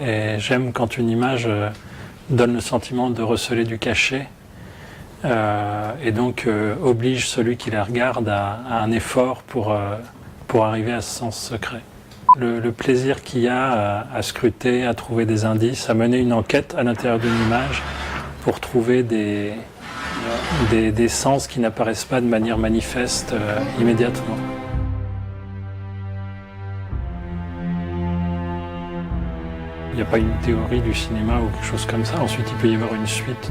Et j'aime quand une image donne le sentiment de receler du cachet et donc oblige celui qui la regarde à un effort pour arriver à ce sens secret. Le plaisir qu'il y a à scruter, à trouver des indices, à mener une enquête à l'intérieur d'une image pour trouver des sens qui n'apparaissent pas de manière manifeste immédiatement. Il n'y a pas une théorie du cinéma ou quelque chose comme ça. Ensuite, il peut y avoir une suite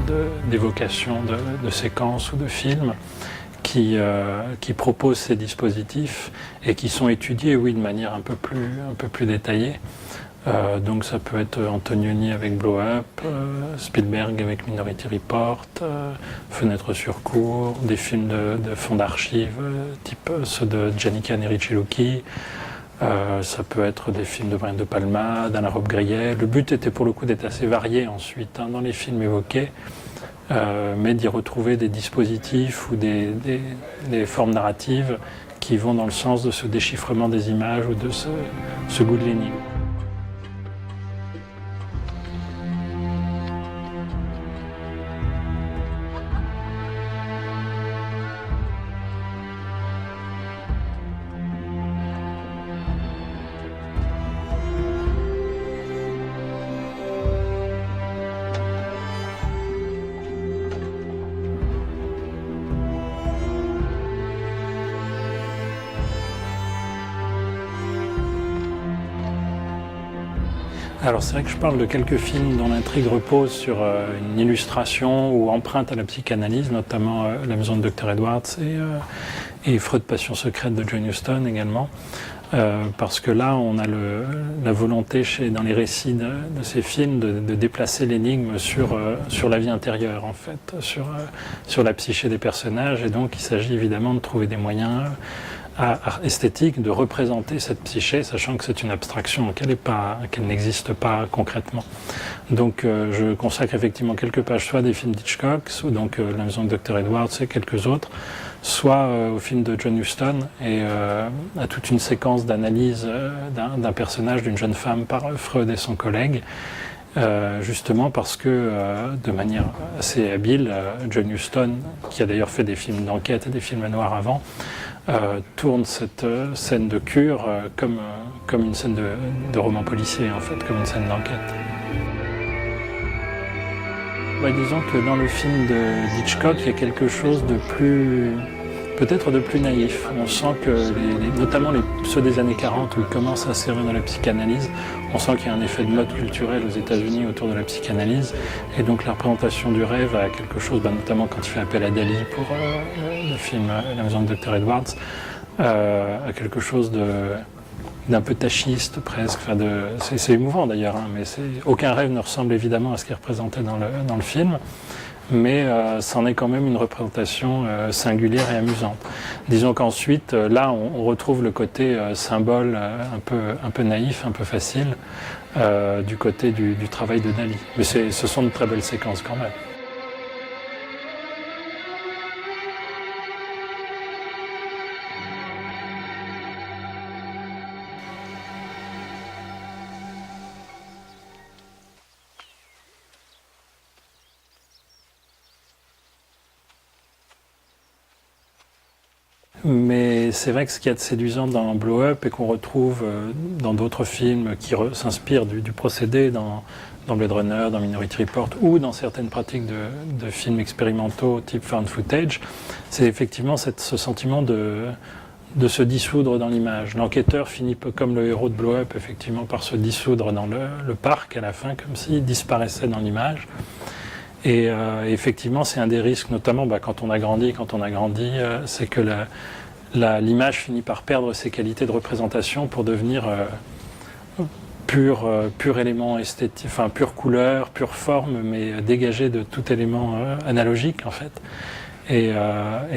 d'évocations de séquences ou de films qui proposent ces dispositifs et qui sont étudiés, oui, de manière un peu plus détaillée. Donc ça peut être Antonioni avec Blow Up, Spielberg avec Minority Report, Fenêtre sur cour, des films de fonds d'archives, type ceux de Gianni Can et Richie Lucchi. Ça peut être des films de Brian De Palma, d'Alain Robbe-Grillet. Le but était pour le coup d'être assez varié ensuite dans les films évoqués, mais d'y retrouver des dispositifs ou des formes narratives qui vont dans le sens de ce déchiffrement des images ou de ce goût de l'énigme. Alors c'est vrai que je parle de quelques films dont l'intrigue repose sur une illustration ou empreinte à la psychanalyse, notamment La maison de Dr Edwards et Freud, passion secrète de John Huston également. Parce que là, on a la volonté dans les récits de ces films de déplacer l'énigme sur la vie intérieure, en fait, sur la psyché des personnages. Et donc, il s'agit évidemment de trouver des moyens esthétiques de représenter cette psyché, sachant que c'est une abstraction, qu'elle n'existe pas concrètement. Donc, je consacre effectivement quelques pages soit à des films d'Hitchcock, soit donc La maison de Dr Edwards et quelques autres, soit au film de John Huston et à toute une séquence d'analyse d'un personnage, d'une jeune femme par Freud et son collègue, justement parce que de manière assez habile, John Huston, qui a d'ailleurs fait des films d'enquête et des films noirs avant, tourne cette scène de cure comme une scène de roman policier, en fait, comme une scène d'enquête. Disons que dans le film d'Hitchcock, il y a quelque chose de plus, peut-être de plus naïf. On sent que, notamment ceux des années 40, où il commence à servir dans la psychanalyse, on sent qu'il y a un effet de mode culturel aux États-Unis autour de la psychanalyse. Et donc la représentation du rêve a quelque chose, notamment quand il fait appel à Dali pour le film La maison de Dr Edwards, a quelque chose d'un peu tachiste presque. Enfin c'est émouvant d'ailleurs, hein, mais aucun rêve ne ressemble évidemment à ce qui est représenté dans le film. Mais c'en est quand même une représentation singulière et amusante. Disons qu'ensuite, là, on retrouve le côté symbole un peu naïf, un peu facile, du côté du travail de Dali. Mais ce sont de très belles séquences quand même. Mais c'est vrai que ce qu'il y a de séduisant dans Blow Up et qu'on retrouve dans d'autres films qui s'inspirent du procédé, dans Blade Runner, dans Minority Report ou dans certaines pratiques de films expérimentaux type found footage, c'est effectivement ce sentiment de se dissoudre dans l'image. L'enquêteur finit comme le héros de Blow Up effectivement par se dissoudre dans le parc à la fin, comme s'il disparaissait dans l'image. Et effectivement, c'est un des risques, notamment quand on a grandi, c'est que l'image finit par perdre ses qualités de représentation pour devenir pur élément esthétique, enfin pure couleur, pure forme, mais dégagé de tout élément analogique en fait. Et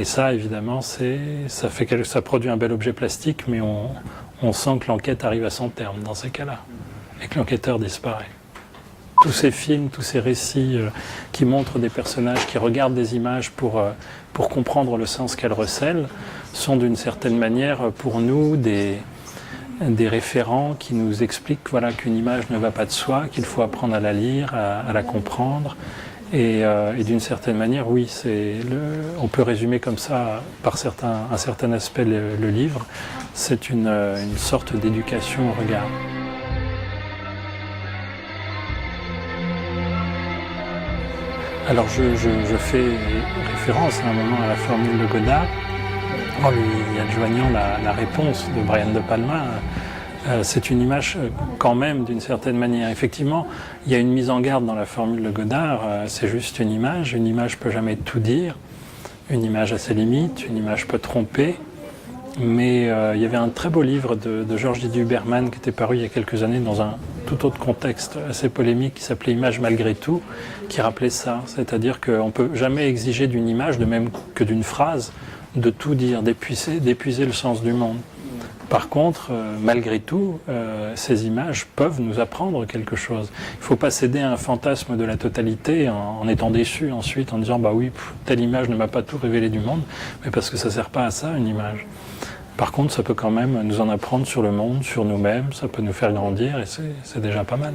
ça, évidemment, ça produit un bel objet plastique, mais on sent que l'enquête arrive à son terme dans ces cas-là, et que l'enquêteur disparaît. Tous ces films, tous ces récits qui montrent des personnages qui regardent des images pour comprendre le sens qu'elles recèlent sont d'une certaine manière pour nous des référents qui nous expliquent voilà, qu'une image ne va pas de soi, qu'il faut apprendre à la lire, à la comprendre. Et d'une certaine manière, oui, on peut résumer comme ça, par un certain aspect, le livre. C'est une sorte d'éducation au regard. Alors je fais référence à un moment à la formule de Godard, en lui adjoignant la réponse de Brian De Palma. C'est une image quand même d'une certaine manière. Effectivement, il y a une mise en garde dans la formule de Godard, c'est juste une image peut jamais tout dire, une image a ses limites, une image peut tromper, mais il y avait un très beau livre de Georges Didier Huberman qui était paru il y a quelques années dans un tout autre contexte assez polémique qui s'appelait Image malgré tout, qui rappelait ça, c'est-à-dire qu'on ne peut jamais exiger d'une image, de même que d'une phrase, de tout dire, d'épuiser le sens du monde. Par contre, malgré tout, ces images peuvent nous apprendre quelque chose. Il ne faut pas céder à un fantasme de la totalité en étant déçu ensuite, en disant « bah oui, telle image ne m'a pas tout révélé du monde », mais parce que ça ne sert pas à ça, une image. Par contre, ça peut quand même nous en apprendre sur le monde, sur nous-mêmes, ça peut nous faire grandir et c'est déjà pas mal.